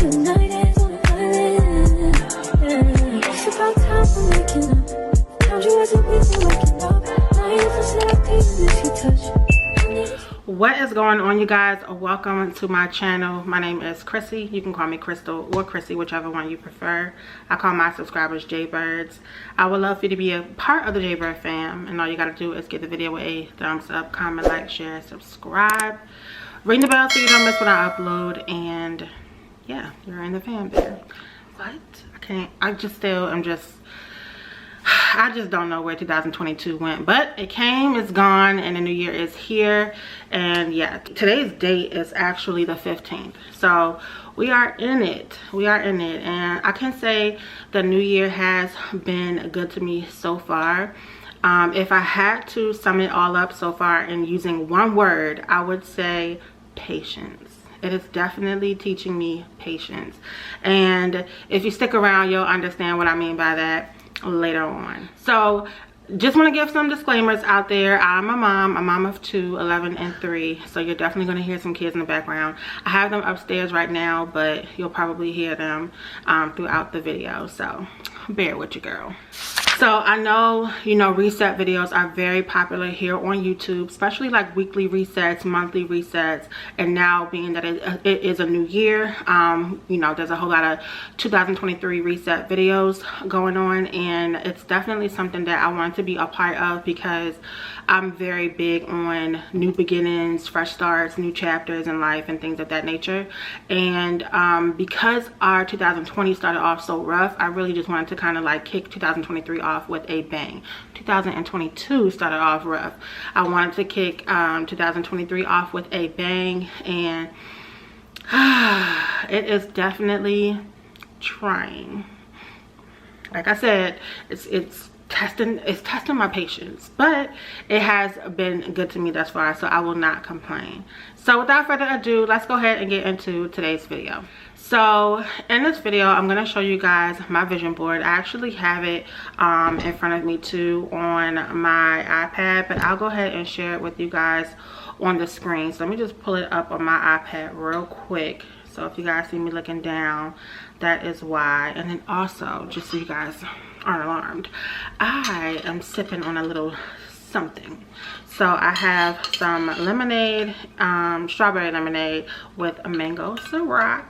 What is going on, you guys? Welcome to my channel. My name is Chrissy. You can call me Crystal or Chrissy, whichever one you prefer. I call my subscribers Jaybirds. I would love for you to be a part of the Jaybird fam, and all you gotta do is give the video a thumbs up, comment, like, share, subscribe, ring the bell so you don't miss when I upload, and yeah, you're in the fam there. What? I just don't know where 2022 went, but it came, it's gone, and the new year is here. And yeah, today's date is actually the 15th, so we are in it, and I can say the new year has been good to me so far. If I had to sum it all up so far in using one word, I would say patience. It is definitely teaching me patience, and if you stick around, you'll understand what I mean by that later on. So just want to give some disclaimers out there. I'm a mom of two, 11 and 3, so you're definitely going to hear some kids in the background. I have them upstairs right now, but you'll probably hear them throughout the video, so bear with your girl. So I know, you know, reset videos are very popular here on YouTube, especially like weekly resets, monthly resets, and now being that it is a new year, you know, there's a whole lot of 2023 reset videos going on, and it's definitely something that I want to be a part of because I'm very big on new beginnings, fresh starts, new chapters in life and things of that nature. And because our 2020 started off so rough, I really just wanted to kind of like kick 2023 off with a bang. 2022 started off rough. I wanted to kick 2023 off with a bang, and it is definitely trying. Like I said, it's testing my patience, but it has been good to me thus far, so I will not complain. So without further ado, let's go ahead and get into today's video. So in this video, I'm going to show you guys my vision board. I actually have it in front of me too on my iPad, but I'll go ahead and share it with you guys on the screen. So let me just pull it up on my iPad real quick. So if you guys see me looking down, that is why. And then also, just so you guys aren't alarmed, I am sipping on a little something. So I have some lemonade, strawberry lemonade with a mango Ciroc.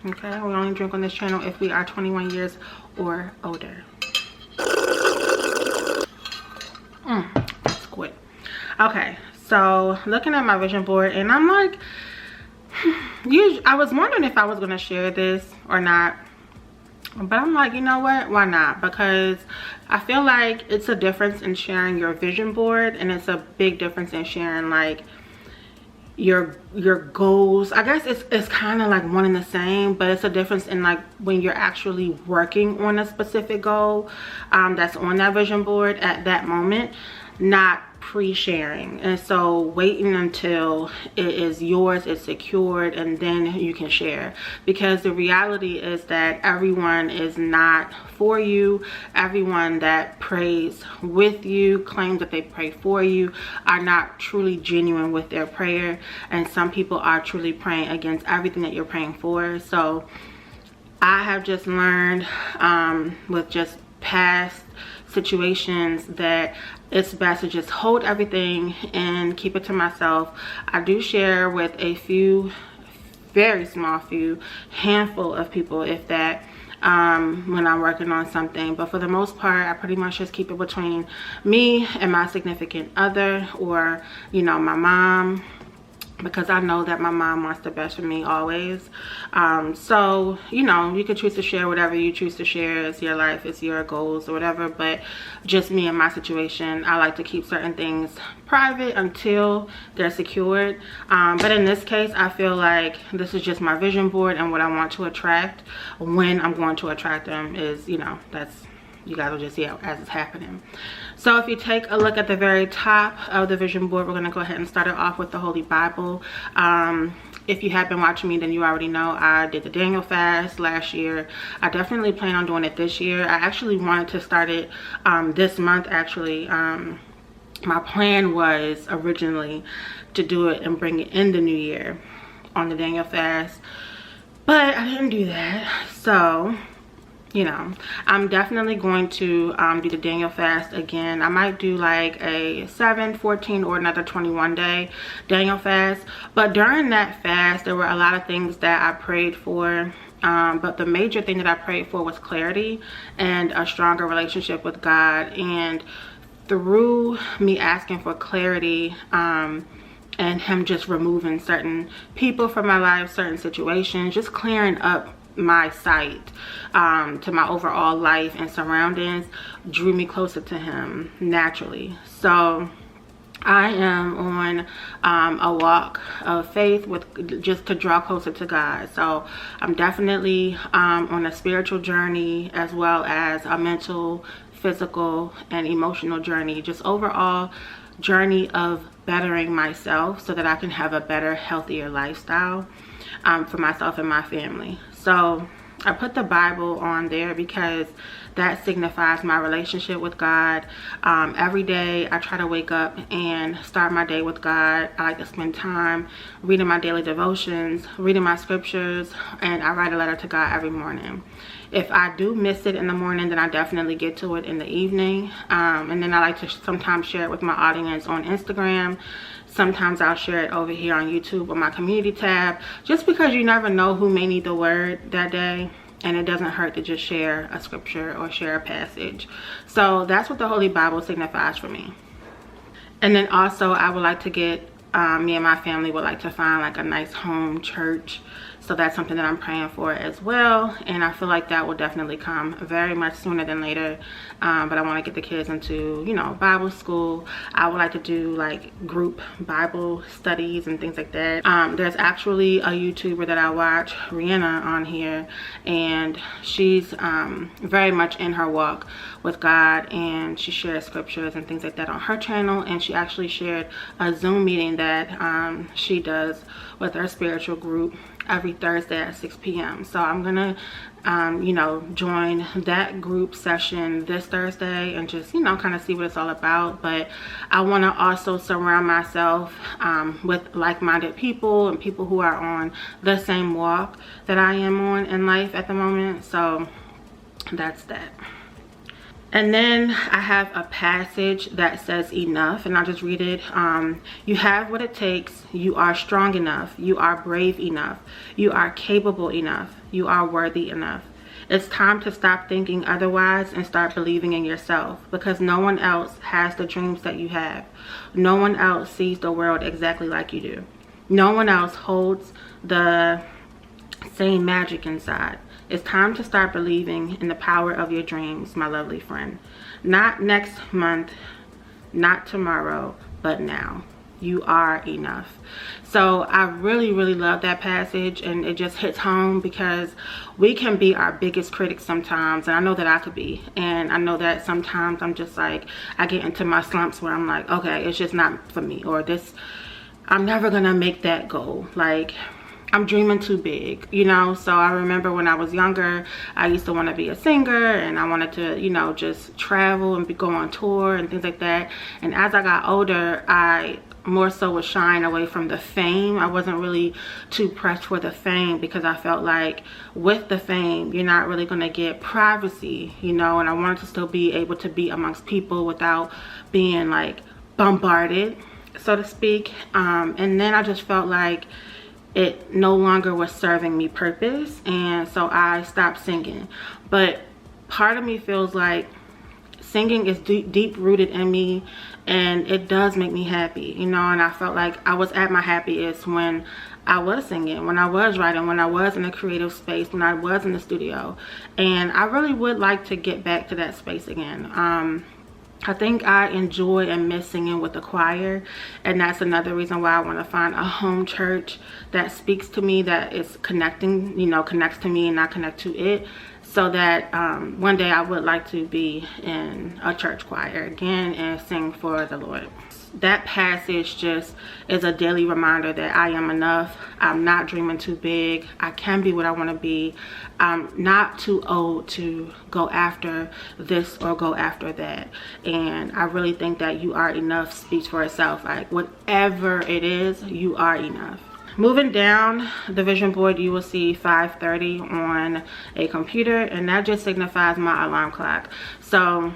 Okay, we only drink on this channel if we are 21 years or older. That's quick. Okay, so looking at my vision board, and I'm like, I was wondering if I was going to share this or not, but I'm like, you know what, why not? Because I feel like it's a difference in sharing your vision board, and it's a big difference in sharing like your goals. I guess it's kind of like one and the same, but it's a difference in like when you're actually working on a specific goal that's on that vision board at that moment, not pre-sharing. And so waiting until it is yours, it's secured, and then you can share, because the reality is that everyone is not for you. Everyone that prays with you, claims that they pray for you, are not truly genuine with their prayer, and some people are truly praying against everything that you're praying for. So I have just learned with just past situations that it's best to just hold everything and keep it to myself. I do share with a few, very small few, handful of people, if that, when I'm working on something, but for the most part I pretty much just keep it between me and my significant other, or you know, my mom, because I know that my mom wants the best for me always. So you know, you can choose to share whatever you choose to share. It's your life, it's your goals or whatever, but just me and my situation, I like to keep certain things private until they're secured. But in this case, I feel like this is just my vision board, and what I want to attract when I'm going to attract them is, you know, that's, you guys will just see it as it's happening. So if you take a look at the very top of the vision board, we're going to go ahead and start it off with the Holy Bible. If you have been watching me, then you already know I did the Daniel fast last year. I definitely plan on doing it this year. I actually wanted to start it this month, actually. My plan was originally to do it and bring it in the new year on the Daniel fast. but I didn't do that. So, you know, I'm definitely going to do the Daniel fast again. I might do like a 7, 14, or another 21 day Daniel fast. But during that fast, there were a lot of things that I prayed for. But the major thing that I prayed for was clarity and a stronger relationship with God. And through me asking for clarity, and him just removing certain people from my life, certain situations, just clearing up my sight to my overall life and surroundings, drew me closer to him naturally. So I am on a walk of faith with just to draw closer to God. So I'm definitely on a spiritual journey, as well as a mental, physical, and emotional journey, just overall journey of bettering myself so that I can have a better, healthier lifestyle for myself and my family. So I put the Bible on there because that signifies my relationship with God. Every day I try to wake up and start my day with God. I like to spend time reading my daily devotions, reading my scriptures, and I write a letter to God every morning. If I do miss it in the morning, then I definitely get to it in the evening. And then I like to sometimes share it with my audience on Instagram. Sometimes I'll share it over here on YouTube on my community tab, just because you never know who may need the word that day. And it doesn't hurt to just share a scripture or share a passage. So that's what the Holy Bible signifies for me. And then also I would like to get, me and my family would like to find like a nice home church. So that's something that I'm praying for as well. And I feel like that will definitely come very much sooner than later. But I want to get the kids into, you know, Bible school. I would like to do like group Bible studies and things like that. There's actually a YouTuber that I watch, Rihanna, on here. And she's very much in her walk with God. And she shares scriptures and things like that on her channel. And she actually shared a Zoom meeting that she does with her spiritual group every Thursday at 6 p.m. So I'm gonna you know, join that group session this Thursday and just, you know, kind of see what it's all about. But I want to also surround myself with like-minded people and people who are on the same walk that I am on in life at the moment. So that's that. And then I have a passage that says enough, and I'll just read it. You have what it takes. You are strong enough. You are brave enough. You are capable enough. You are worthy enough. It's time to stop thinking otherwise and start believing in yourself, because no one else has the dreams that you have. No one else sees the world exactly like you do. No one else holds the same magic inside. It's time to start believing in the power of your dreams, my lovely friend. Not next month, not tomorrow, but now. You are enough. So I really, really love that passage, and it just hits home because we can be our biggest critics sometimes, and I know that I could be. And I know that sometimes I'm just like, I get into my slumps where I'm like, okay, it's just not for me, or this, I'm never gonna make that goal. Like, I'm dreaming too big, you know. So I remember when I was younger, I used to want to be a singer, and I wanted to, you know, just travel and go on tour and things like that. And as I got older, I more so was shying away from the fame. I wasn't really too pressed for the fame, because I felt like with the fame, you're not really going to get privacy, you know. And I wanted to still be able to be amongst people without being like bombarded, so to speak. And then I just felt like it no longer was serving me purpose, and so I stopped singing. But part of me feels like singing is deep rooted in me, and it does make me happy, you know. And I felt like I was at my happiest when I was singing, when I was writing, when I was in a creative space, when I was in the studio. And I really would like to get back to that space again. I think I enjoy and miss singing with the choir, and that's another reason why I want to find a home church that speaks to me, that is connecting, you know, connects to me and not connect to it, so that one day I would like to be in a church choir again and sing for the Lord. That passage just is a daily reminder that I am enough. I'm not dreaming too big. I can be what I want to be. I'm not too old to go after this or go after that. And I really think that you are enough speaks for itself. Like, whatever it is, you are enough. Moving down the vision board, you will see 5:30 on a computer, and that just signifies my alarm clock. So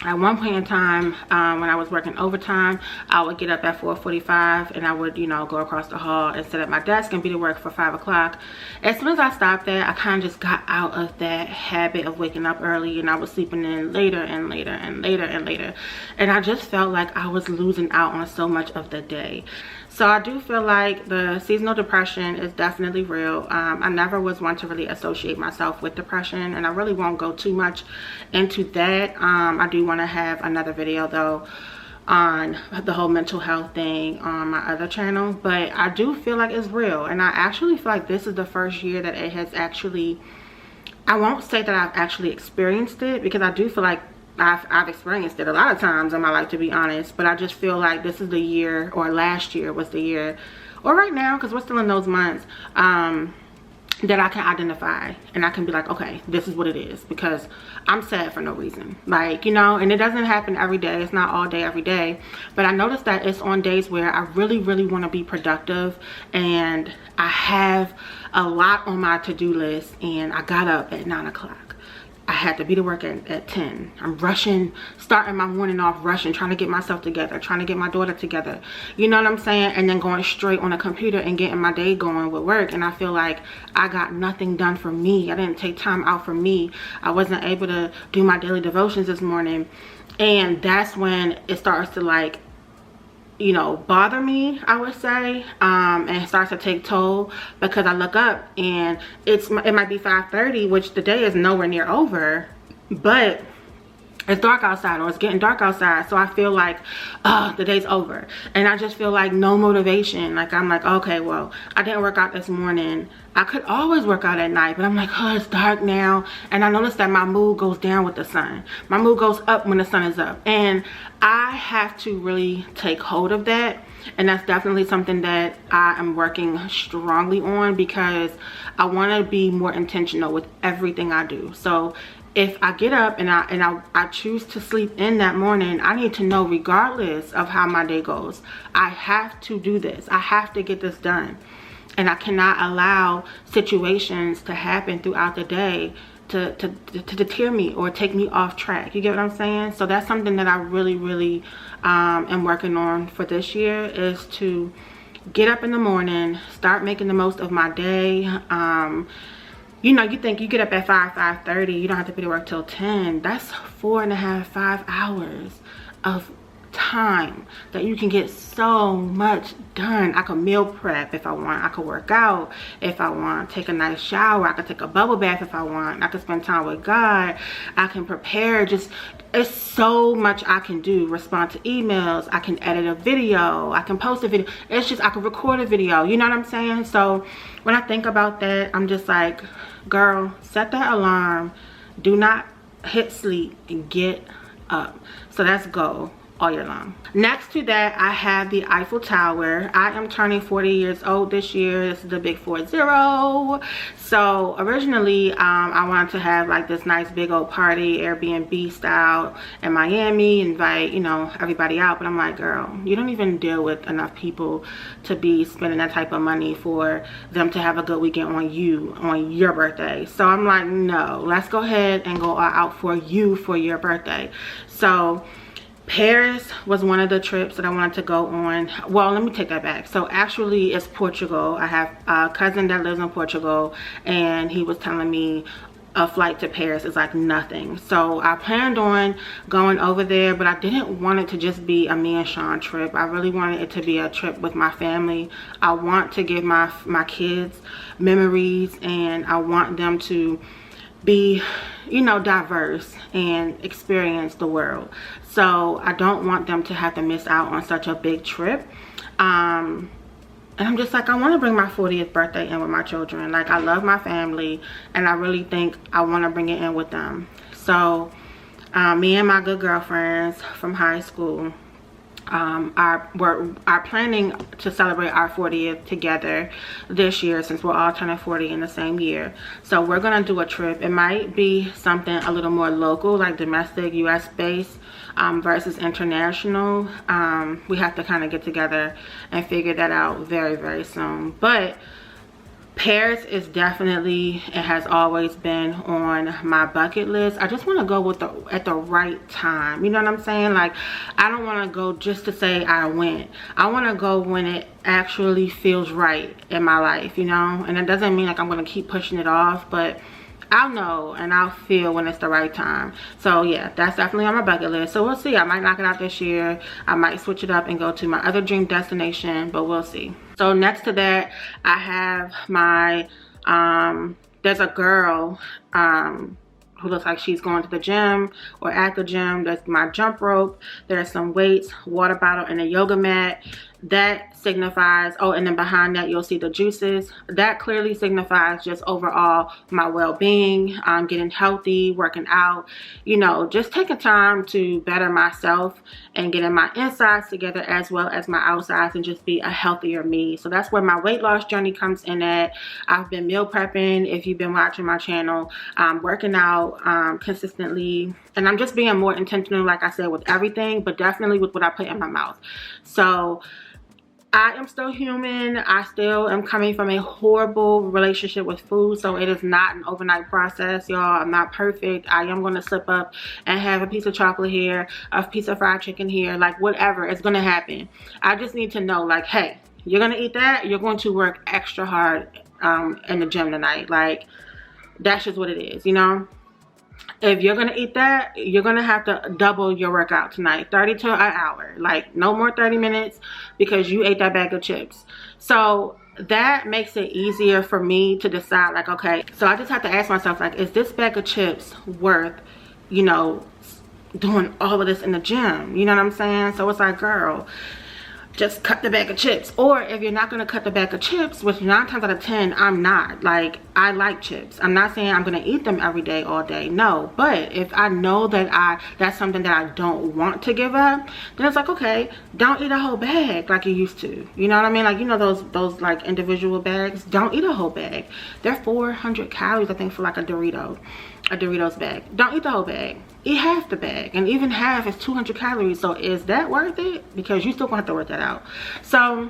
at one point in time, when I was working overtime, I would get up at 4:45 and I would, you know, go across the hall and sit at my desk and be to work for 5 o'clock. As soon as I stopped that, I kind of just got out of that habit of waking up early, and I was sleeping in later and later and later and later. And I just felt like I was losing out on so much of the day. So I do feel like the seasonal depression is definitely real. I never was one to really associate myself with depression, and I really won't go too much into that. I do want to have another video though on the whole mental health thing on my other channel, but I do feel like it's real, and I actually feel like this is the first year that it has actually, I won't say that I've actually experienced it, because I do feel like I've experienced it a lot of times in my life, to be honest, but I just feel like this is the year, or last year was the year, or right now, because we're still in those months, that I can identify and I can be like, okay, this is what it is, because I'm sad for no reason, like, you know. And it doesn't happen every day, it's not all day every day, but I noticed that it's on days where I really want to be productive, and I have a lot on my to-do list, and I got up at 9 o'clock. I had to be to work at 10. I'm rushing, starting my morning off rushing, trying to get myself together, trying to get my daughter together. You know what I'm saying? And then going straight on a computer and getting my day going with work. And I feel like I got nothing done for me. I didn't take time out for me. I wasn't able to do my daily devotions this morning. And that's when it starts to, like, you know, bother me, I would say, and it starts to take toll, because I look up and it might be 5:30, which the day is nowhere near over, but it's dark outside, or it's getting dark outside. So I feel like, the day's over, and I just feel like no motivation. Like, I'm like, okay, well, I didn't work out this morning. I could always work out at night, but I'm like, oh, it's dark now. And I noticed that my mood goes down with the sun. My mood goes up when the sun is up, and I have to really take hold of that. And that's definitely something that I am working strongly on, because I want to be more intentional with everything I do. So if I get up and I choose to sleep in that morning, I need to know, regardless of how my day goes, I have to do this. I have to get this done. And I cannot allow situations to happen throughout the day to deter me or take me off track. You get what I'm saying? So that's something that I really am working on for this year, is to get up in the morning, start making the most of my day. You know, you think you get up at 5:30, you don't have to be to work till 10. That's 4.5, 5 hours of time that you can get so much done. I could meal prep if I want. I could work out if I want. Take a nice shower. I could take a bubble bath if I want. I could spend time with God. I can prepare. Just, it's so much I can do. Respond to emails. I can edit a video. I can post a video. It's just, I can record a video. You know what I'm saying? So when I think about that, I'm just like, girl, set that alarm. Do not hit sleep and get up. So that's go all year long. Next to that, I have the Eiffel Tower. I am turning 40 years old this year. This is the big 40. So originally, I wanted to have like this nice big old party, Airbnb style in Miami, invite, you know, everybody out. But I'm like, girl, you don't even deal with enough people to be spending that type of money for them to have a good weekend on you, on your birthday. So I'm like, no, let's go ahead and go all out for you for your birthday. So Paris was one of the trips that I wanted to go on. Well, let me take that back. So actually it's Portugal. I have a cousin that lives in Portugal, and he was telling me a flight to Paris is like nothing. So I planned on going over there, but I didn't want it to just be a me and Sean trip. I really wanted it to be a trip with my family. I want to give my kids memories, and I want them to be, you know, diverse and experience the world. So I don't want them to have to miss out on such a big trip. And I'm just like, I want to bring my 40th birthday in with my children. Like, I love my family, and I really think I want to bring it in with them. So me and my good girlfriends from high school, are planning to celebrate our 40th together this year, since we're all turning 40 in the same year. So we're gonna do a trip. It might be something a little more local, like domestic, US based, versus international. We have to kind of get together and figure that out very, very soon. But Paris is definitely, it has always been on my bucket list. I just want to go with at the right time. You know what I'm saying? Like, I don't want to go just to say I went. I want to go when it actually feels right in my life, you know? And it doesn't mean like I'm going to keep pushing it off, but I'll know and I'll feel when it's the right time. So yeah, that's definitely on my bucket list. So we'll see. I might knock it out this year. I might switch it up and go to my other dream destination, but we'll see. So next to that, I have my, there's a girl who looks like she's going to the gym or at the gym. There's my jump rope. There's some weights, water bottle, and a yoga mat. That signifies, oh, and then behind that you'll see the juices. That clearly signifies just overall my well-being, getting healthy, working out, you know, just taking time to better myself and getting my insides together as well as my outsides, and just be a healthier me. So that's where my weight loss journey comes in at. I've been meal prepping, if you've been watching my channel, working out consistently, and I'm just being more intentional, like I said, with everything, but definitely with what I put in my mouth. So I am still human. I still am coming from a horrible relationship with food, so it is not an overnight process, y'all. I'm not perfect. I am going to slip up and have a piece of chocolate here, a piece of fried chicken here, like whatever. It's going to happen. I just need to know, like, hey, you're going to eat that. You're going to work extra hard in the gym tonight. Like, that's just what it is, you know? If you're gonna eat that, you're gonna have to double your workout tonight, 30 to an hour. Like, no more 30 minutes because you ate that bag of chips. So that makes it easier for me to decide, like, okay, so I just have to ask myself, like, is this bag of chips worth, you know, doing all of this in the gym? You know what I'm saying? So it's like, girl, just cut the bag of chips. Or if you're not going to cut the bag of chips, which 9 times out of 10 I'm not, like, I like chips. I'm not saying I'm going to eat them every day, all day, no. But if I know that that's something that I don't want to give up, then it's like, okay, don't eat a whole bag like you used to. You know what I mean? Like, you know, those like individual bags, don't eat a whole bag. They're 400 calories, I think, for like a Doritos bag. Don't eat the whole bag. Eat half the bag, and even half is 200 calories. So is that worth it? Because you still gonna have to work that out. So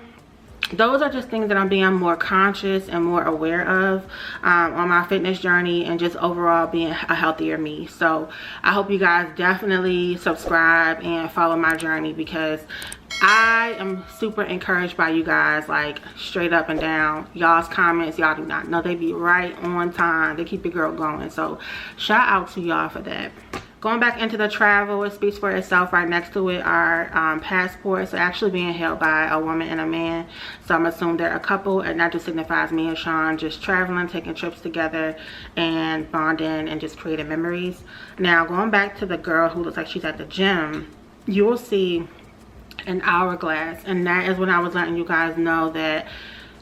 those are just things that I'm being more conscious and more aware of on my fitness journey, and just overall being a healthier me. So I hope you guys definitely subscribe and follow my journey, because I am super encouraged by you guys, like, straight up and down. Y'all's comments, y'all do not know, they be right on time. They keep your girl going. So shout out to y'all for that. Going back into the travel, it speaks for itself. Right next to it are passports actually being held by a woman and a man. So I'm assuming they're a couple, and that just signifies me and Sean just traveling, taking trips together, and bonding, and just creating memories. Now, going back to the girl who looks like she's at the gym, you will see an hourglass, and that is when I was letting you guys know that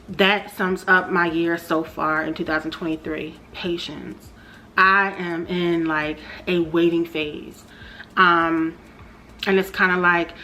that sums up my year so far in 2023. Patience. I am in like a waiting phase, and it's kind of like,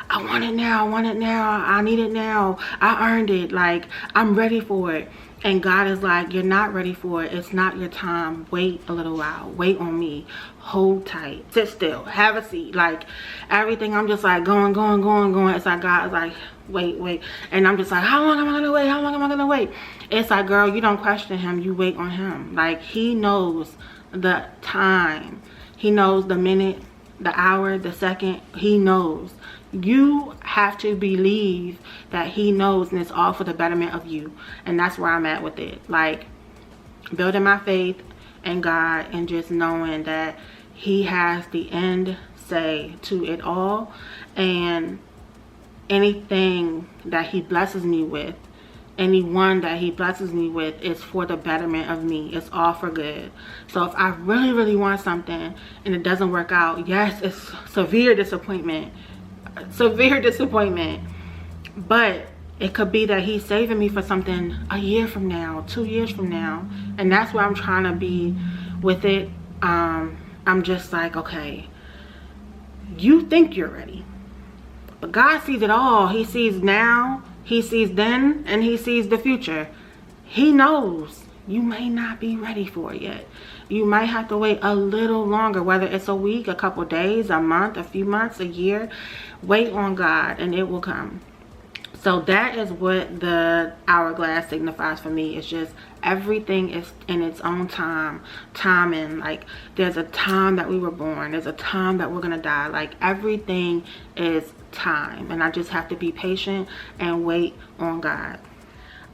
I want it now, I want it now, I need it now, I earned it, like, I'm ready for it. And God is like, you're not ready for it. It's not your time. Wait a little while. Wait on me. Hold tight. Sit still. Have a seat. Like, everything, I'm just like going. It's like God is like, wait. And I'm just like, how long am I going to wait? How long am I going to wait? It's like, girl, you don't question him. You wait on him. Like, he knows the time. He knows the minute, the hour, the second. He knows. You have to believe that he knows, and it's all for the betterment of you. And that's where I'm at with it. Like, building my faith in God, and just knowing that he has the end say to it all. And anything that he blesses me with, anyone that he blesses me with, is for the betterment of me. It's all for good. So if I really want something and it doesn't work out, yes, it's severe disappointment, but it could be that he's saving me for something a year from now, 2 years from now. And that's where I'm trying to be with it. I'm just like, okay, you think you're ready, But God sees it all. He sees now, he sees then, and he sees the future. He knows you may not be ready for it yet. You might have to wait a little longer, whether it's a week, a couple days, a month, a few months, a year. Wait on God and it will come. So that is what the hourglass signifies for me. It's just everything is in its own timing. Like there's a time that we were born, there's a time that we're gonna die. Like everything is time, and I just have to be patient and wait on God.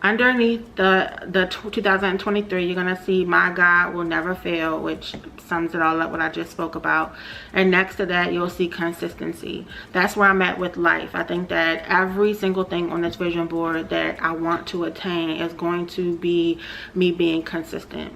Underneath the 2023, you're gonna see my God will never fail, which sums it all up what I just spoke about. And next to that, you'll see consistency. That's where I'm at with life. I think that every single thing on this vision board that I want to attain is going to be me being consistent.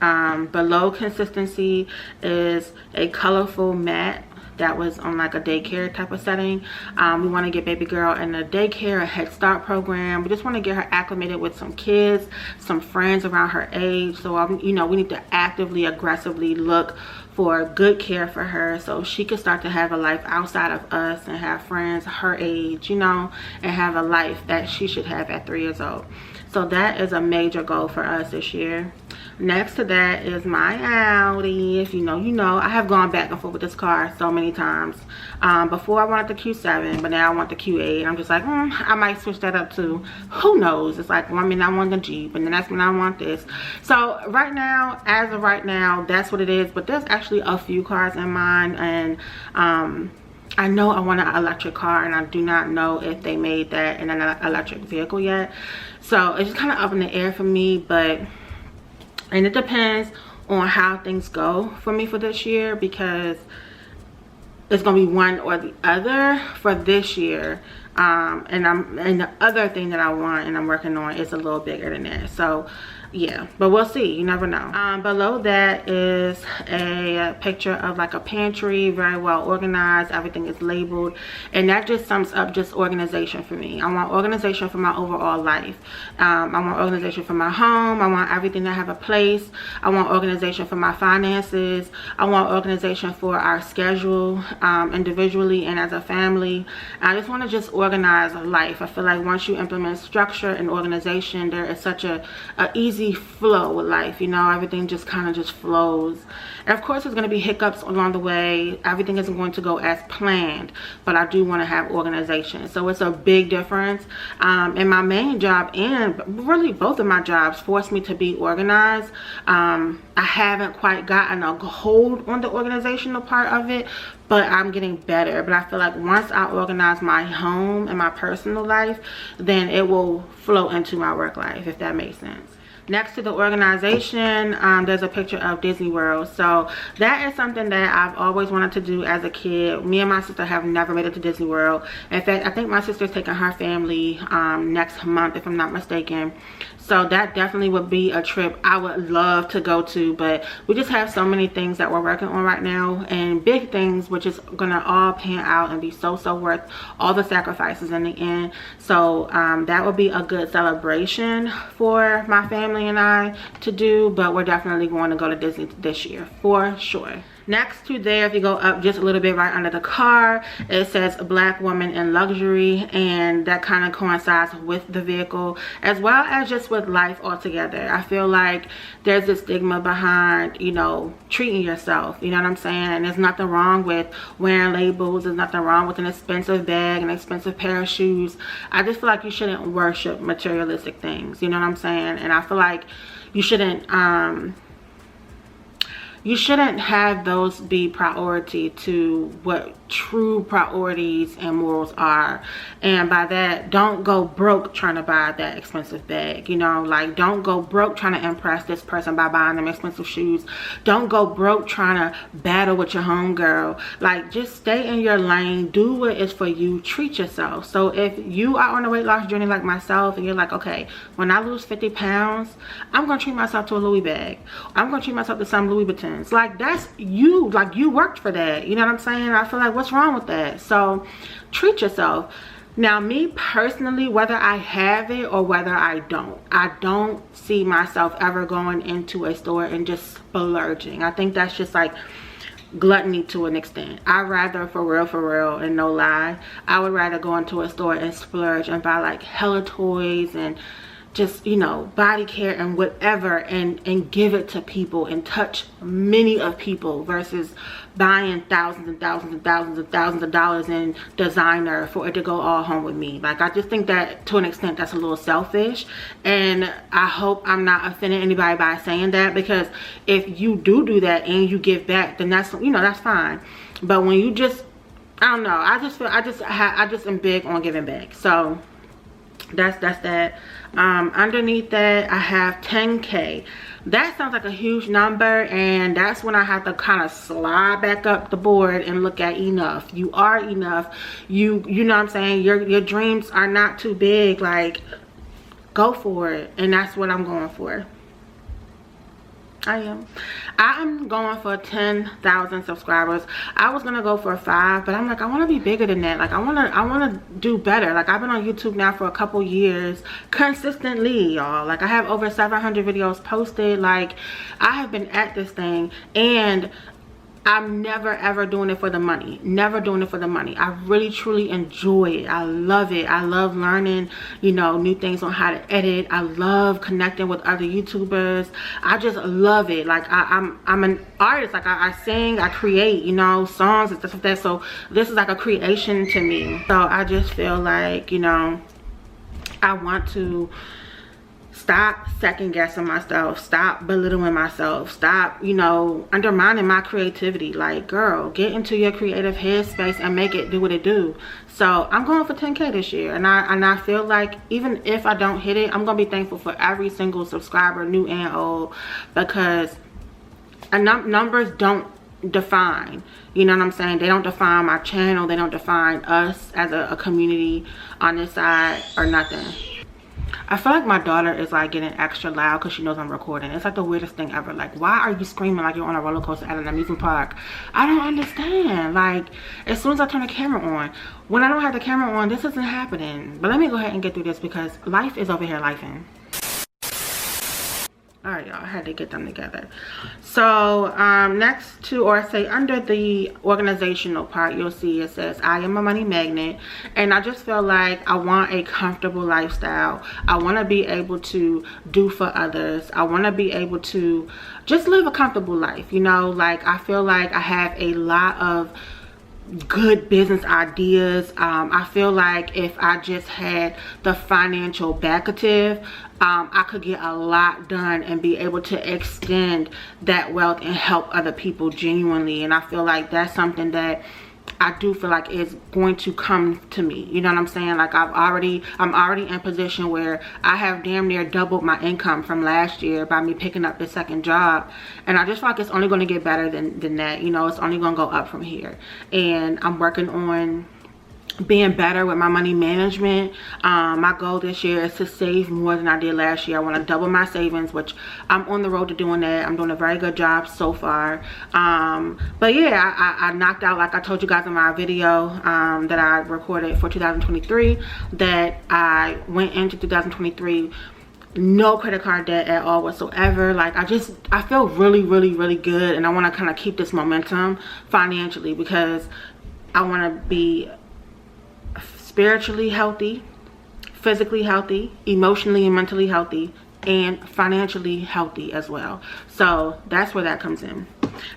Below consistency is a colorful mat that was on like a daycare type of setting. We want to get baby girl in a daycare, a Head Start program. We just want to get her acclimated with some kids, some friends around her age. So you know, we need to actively, aggressively look for good care for her so she could start to have a life outside of us and have friends her age, you know, and have a life that she should have at 3 years old. So that is a major goal for us this year. Next to that is my Audi. If you know, you know. I have gone back and forth with this car so many times. Before I wanted the Q7, but now I want the Q8. I'm just like, I might switch that up too. Who knows? It's like one minute I want the Jeep, and the next minute I want this. So right now, as of right now, that's what it is. But there's actually a few cars in mind, and I know I want an electric car, and I do not know if they made that in an electric vehicle yet. So it's just kind of up in the air for me, and it depends on how things go for me for this year, because it's gonna be one or the other for this year. And the other thing that I want and I'm working on is a little bigger than that. So yeah, but we'll see, you never know. Below that is a picture of like a pantry, very well organized, everything is labeled, and that just sums up just organization for me. I want organization for my overall life. I want organization for my home. I want everything to have a place. I want organization for my finances. I want organization for our schedule, individually and as a family. I just want to just organize life. I feel like once you implement structure and organization, there is such a easy flow with life, you know. Everything just kind of just flows. And of course there's going to be hiccups along the way. Everything isn't going to go as planned, but I do want to have organization. So it's a big difference. And my main job, and really both of my jobs, forced me to be organized. I haven't quite gotten a hold on the organizational part of it, but I'm getting better. But I feel like once I organize my home and my personal life, then it will flow into my work life, if that makes sense. Next to the organization, there's a picture of Disney World. So that is something that I've always wanted to do as a kid. Me and my sister have never made it to Disney World. In fact, I think my sister's taking her family next month, if I'm not mistaken. So that definitely would be a trip I would love to go to, but we just have so many things that we're working on right now, and big things which is gonna all pan out and be so worth all the sacrifices in the end. So that would be a good celebration for my family and I to do, but we're definitely going to go to Disney this year for sure. Next to there, if you go up just a little bit right under the car, it says Black woman in luxury, and that kind of coincides with the vehicle as well as just with life altogether. I feel like there's a stigma behind, you know, treating yourself, you know what I'm saying? And there's nothing wrong with wearing labels. There's nothing wrong with an expensive bag, an expensive pair of shoes. I just feel like you shouldn't worship materialistic things, you know what I'm saying? And I feel like you shouldn't have those be priority to what true priorities and morals are. And by that, don't go broke trying to buy that expensive bag, you know. Like, don't go broke trying to impress this person by buying them expensive shoes. Don't go broke trying to battle with your homegirl. Like, just stay in your lane, do what is for you, treat yourself. So if you are on a weight loss journey like myself, and you're like, okay, when I lose 50 pounds, I'm gonna treat myself to a Louis bag, I'm gonna treat myself to some Louis Vuittons. Like, that's you. Like, you worked for that, you know what I'm saying? I feel like, what's wrong with that? So treat yourself. Now, me personally, whether I have it or whether I don't see myself ever going into a store and just splurging. I think that's just like gluttony to an extent. I'd rather, for real and no lie, I would rather go into a store and splurge and buy like hella toys and just, you know, body care and whatever, and give it to people and touch many of people, versus buying thousands and thousands and thousands and thousands of dollars in designer for it to go all home with me. Like, I just think that to an extent that's a little selfish, and I hope I'm not offending anybody by saying that, because if you do that and you give back, then that's, you know, that's fine. But when you just, I don't know, I just feel I just am big on giving back. So that's that. Underneath that I have 10K. That sounds like a huge number, and that's when I have to kind of slide back up the board and look at enough. You are enough. You know what I'm saying? Your dreams are not too big. Like, go for it. And that's what I'm going for. I'm going for 10,000 subscribers. I was gonna go for 5, but I'm like, I want to be bigger than that. Like, I want to do better. Like, I've been on YouTube now for a couple years consistently, y'all. Like, I have over 700 videos posted. Like, I have been at this thing, and I'm never ever doing it for the money. Never doing it for the money. I really truly enjoy it. I love it. I love learning, you know, new things on how to edit. I love connecting with other YouTubers. I just love it. Like, I'm an artist. Like, I sing, I create, you know, songs and stuff like that. So this is like a creation to me. So I just feel like, you know, I want to stop second guessing myself, stop belittling myself, stop, you know, undermining my creativity. Like, girl, get into your creative headspace and make it do what it do. So I'm going for 10K this year, and I feel like even if I don't hit it, I'm gonna be thankful for every single subscriber, new and old, because numbers don't define, you know what I'm saying? They don't define my channel. They don't define us as a community on this side or nothing. I feel like my daughter is like getting extra loud because she knows I'm recording. It's like the weirdest thing ever. Like, why are you screaming like you're on a roller coaster at an amusement park? I don't understand. Like, as soon as I turn the camera on, when I don't have the camera on, this isn't happening. But let me go ahead and get through this because life is over here lifing. All right, y'all, I had to get them together. So next to, or say under the organizational part, you'll see it says I am a money magnet, and I just feel like I want a comfortable lifestyle. I want to be able to do for others. I want to be able to just live a comfortable life, you know. Like, I feel like I have a lot of good business ideas. I feel like if I just had the financial backative, I could get a lot done and be able to extend that wealth and help other people genuinely. And I feel like that's something that I do feel like is going to come to me. You know what I'm saying? Like, I'm already in position where I have damn near doubled my income from last year by me picking up the second job. And I just feel like it's only going to get better than that. You know, it's only going to go up from here. And I'm working on being better with my money management. My goal this year is to save more than I did last year. I want to double my savings, which I'm on the road to doing that. I'm doing a very good job so far. But yeah, I knocked out, like I told you guys in my video that I recorded for 2023, that I went into 2023 no credit card debt at all whatsoever. Like, I feel really good, and I want to kind of keep this momentum financially, because I want to be spiritually healthy, physically healthy, emotionally and mentally healthy, and financially healthy as well. So that's where that comes in.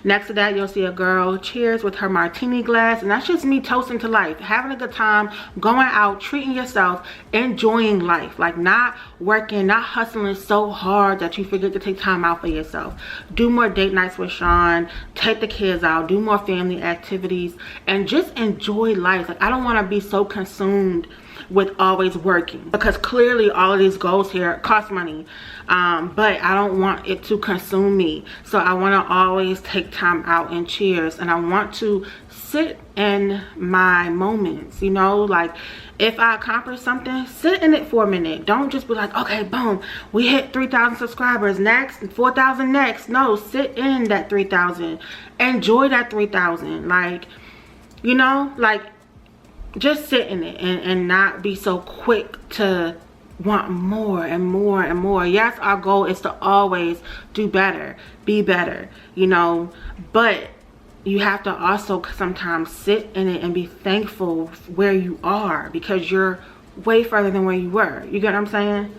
Next to that, you'll see a girl cheers with her martini glass, and that's just me toasting to life, having a good time, going out, treating yourself, enjoying life. Like, not working, not hustling so hard that you forget to take time out for yourself. Do more date nights with Sean, take the kids out, do more family activities, and just enjoy life. Like, I don't want to be so consumed with always working, because clearly all of these goals here cost money, but I don't want it to consume me. So I want to always take time out and cheers, and I want to sit in my moments, you know. Like, if I accomplish something, sit in it for a minute. Don't just be like, okay, boom, we hit 3,000 subscribers, next 4,000 next. No, sit in that 3,000, enjoy that 3,000. Like, you know, like, just sit in it and not be so quick to want more and more and more. Yes, our goal is to always do better, be better, you know, but you have to also sometimes sit in it and be thankful where you are, because you're way further than where you were. You get what I'm saying?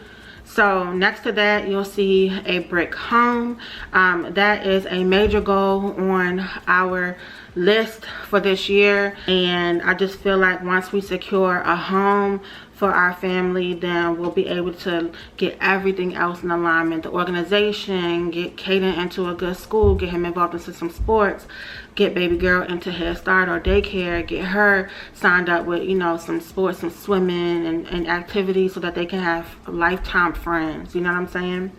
So next to that, you'll see a brick home. That is a major goal on our list for this year, and I just feel like once we secure a home for our family, then we'll be able to get everything else in alignment. The organization, get Kaden into a good school, get him involved into some sports, get baby girl into Head Start or daycare, get her signed up with, you know, some sports, some swimming and activities, so that they can have lifetime friends. You know what I'm saying?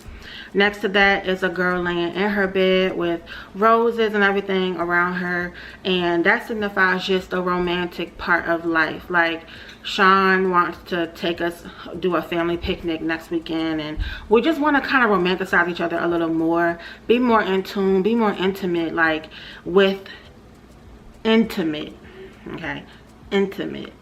Next to that is a girl laying in her bed with roses and everything around her, and that signifies just the romantic part of life. Like, Sean wants to take us, do a family picnic next weekend, and we just want to kind of romanticize each other a little more, be more in tune, be more intimate, like with intimate, okay, intimate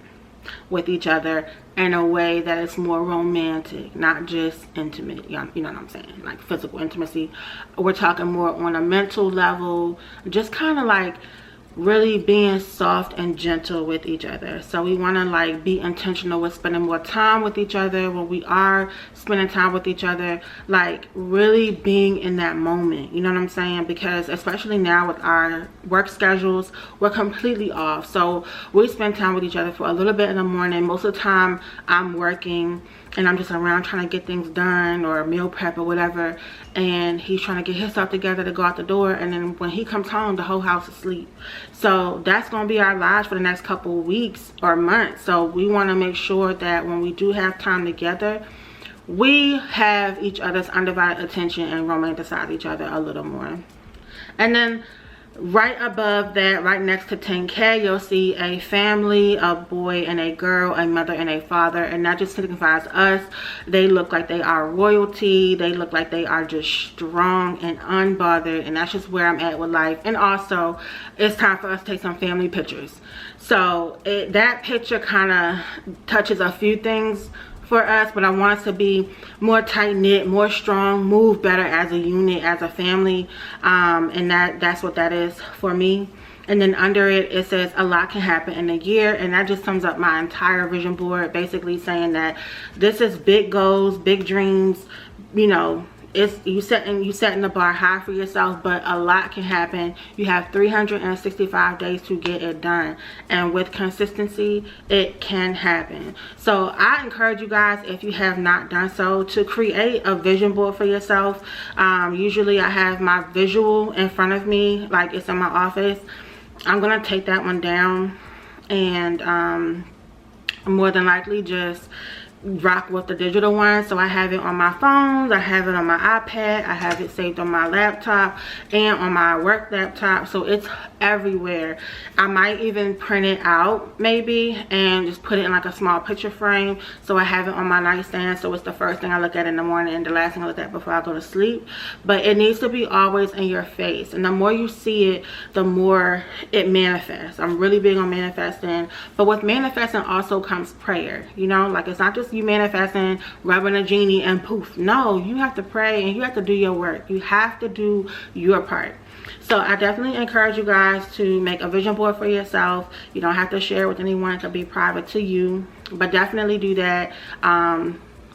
with each other in a way that is more romantic, not just intimate. You know what I'm saying? Like physical intimacy. We're talking more on a mental level, just kind of like really being soft and gentle with each other. So we want to like be intentional with spending more time with each other. When we are spending time with each other, like really being in that moment. You know what I'm saying? Because especially now with our work schedules, we're completely off. So we spend time with each other for a little bit in the morning. Most of the time I'm working and I'm just around trying to get things done or meal prep or whatever, and he's trying to get his stuff together to go out the door, and then when he comes home, the whole house is asleep. So that's going to be our lives for the next couple of weeks or months. So we want to make sure that when we do have time together, we have each other's undivided attention and romanticize each other a little more. And then right above that, right next to 10K, you'll see a family, a boy and a girl, a mother and a father, and that just signifies us. They look like they are royalty. They look like they are just strong and unbothered, and that's just where I'm at with life. And also, it's time for us to take some family pictures. So that picture kind of touches a few things for us, but I want us to be more tight-knit, more strong, move better as a unit, as a family, and that's what that is for me. And then under it, it says a lot can happen in a year, and that just sums up my entire vision board, basically saying that this is big goals, big dreams. You know, it's you setting the bar high for yourself, but a lot can happen. You have 365 days to get it done, and with consistency, it can happen. So I encourage you guys, if you have not done so, to create a vision board for yourself. Usually I have my visual in front of me, like it's in my office. I'm gonna take that one down and more than likely just rock with the digital one. So I have it on my phone, I have it on my iPad, I have it saved on my laptop and on my work laptop, so it's everywhere. I might even print it out maybe and just put it in like a small picture frame, so I have it on my nightstand, so it's the first thing I look at in the morning and the last thing I look at before I go to sleep. But it needs to be always in your face, and the more you see it, the more it manifests. I'm really big on manifesting, but with manifesting also comes prayer. You know, like it's not just you manifesting, rubbing a genie and poof. No, you have to pray and you have to do your work. You have to do your part. So I definitely encourage you guys to make a vision board for yourself. You don't have to share it with anyone. It could be private to you, but definitely do that.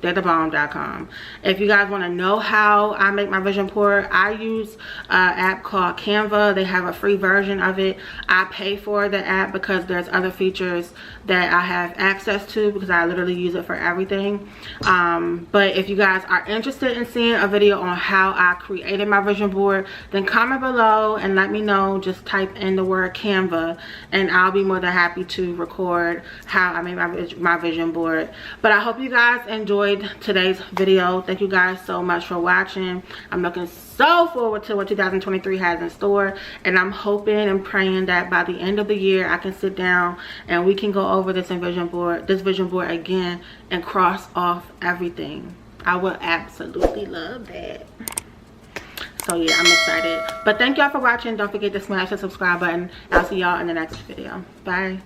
they'rethebomb.com. If you guys want to know how I make my vision board, I use an app called Canva. They have a free version of it. I pay for the app because there's other features that I have access to, because I literally use it for everything. But if you guys are interested in seeing a video on how I created my vision board, then comment below and let me know. Just type in the word Canva and I'll be more than happy to record how I made my vision board. But I hope you guys enjoyed today's video. Thank you guys so much for watching. I'm looking so forward to what 2023 has in store, and I'm hoping and praying that by the end of the year I can sit down and we can go over this vision board again and cross off everything. I would absolutely love that. So yeah, I'm excited. But thank y'all for watching. Don't forget to smash the subscribe button. I'll see y'all in the next video. Bye.